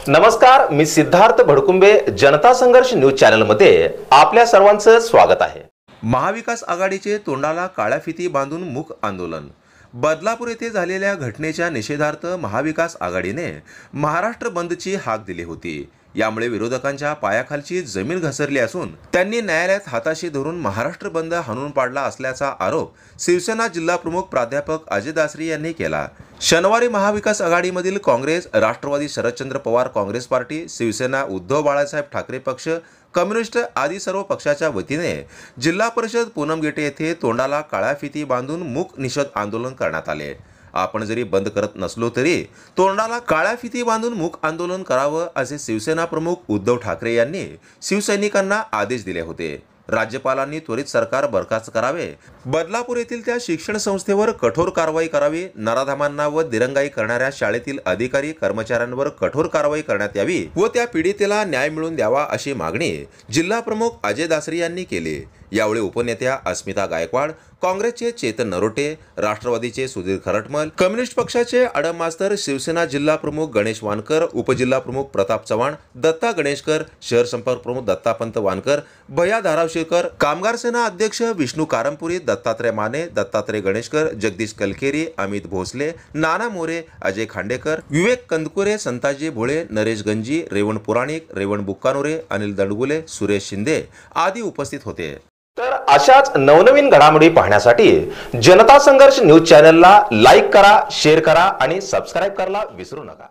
नमस्कार, मी सिद्धार्थ भडकुंबे जनता संघर्ष news channel मध्ये आपल्या सर्वांचं स्वागत आहे। महाविकास आघाडीचे तोंडाला काळ्या फिती बांधून मूक आंदोलन। बदलापूर येथे झालेल्या घटनेच्या निषेधार्थ महाविकास आघाडीने महाराष्ट्र बंदची हाक दिली होती। यामुळे विरोधकांच्या पायाखालची जमीन घसरली असून त्यांनी न्यायालयात हाताशी धरून महाराष्ट्र बंद हाणून पाडला असल्याचा आरोप शिवसेना जिल्हा प्रमुख प्राध्यापक अजय दासरी यांनी केला। शनिवारी महाविकास आघाडीमधील काँग्रेस, राष्ट्रवादी शरदचंद्र पवार काँग्रेस पार्टी, शिवसेना उद्धव बाळासाहेब ठाकरे पक्ष, कम्युनिस्ट आदी सर्व पक्षाच्या वतीने जिल्हा परिषद पूनम गेटे येथे तोंडाला काळ्या फिती बांधून मूक निषेध आंदोलन करण्यात आले। आपण जरी बंद करत नसलो तरी तोंडाला काळ्या फिती बांधून मूक आंदोलन करावं असे शिवसेना प्रमुख उद्धव ठाकरे यांनी शिवसैनिकांना आदेश दिले होते। राज्यपालांनी त्वरित सरकार बरखास्त करावे, बदलापूर येथील त्या शिक्षण संस्थेवर कठोर कारवाई करावी, नराधमांना व दिरंगाई करणाऱ्या शाळेतील अधिकारी कर्मचाऱ्यांवर कठोर कारवाई करण्यात यावी व त्या पीडितेला न्याय मिळवून द्यावा अशी मागणी जिल्हा प्रमुख अजय दासरी यांनी केली। यावेळी उपनेत्या अस्मिता गायकवाड, काँग्रेसचे चेतन नरोटे, राष्ट्रवादीचे सुधीर खरटमल, कम्युनिस्ट पक्षाचे अडम मास्तर, शिवसेना जिल्हा प्रमुख गणेश वानकर, उपजिल्हा प्रमुख प्रताप चव्हाण, दत्ता गणेशकर, शहर संपर्क प्रमुख दत्तापंत वानकर, भैया धारावशेकर, कामगार सेना अध्यक्ष विष्णू कारंपुरी, दत्तात्रय माने, दत्तात्रय गणेशकर, जगदीश कलकेरी, अमित भोसले, नाना मोरे, अजय खांडेकर, विवेक कंदकुरे, संताजी भोळे, नरेश गंजी, रेवण पुराणिक, रेवण बुक्कानोरे, अनिल दंडगुले, सुरेश शिंदे आदी उपस्थित होते। तर अशाच नवनवीन घडामोडी पाहण्यासाठी जनता संघर्ष न्यूज चॅनलला लाईक करा, शेअर करा आणि सबस्क्राइब करायला विसरू नका।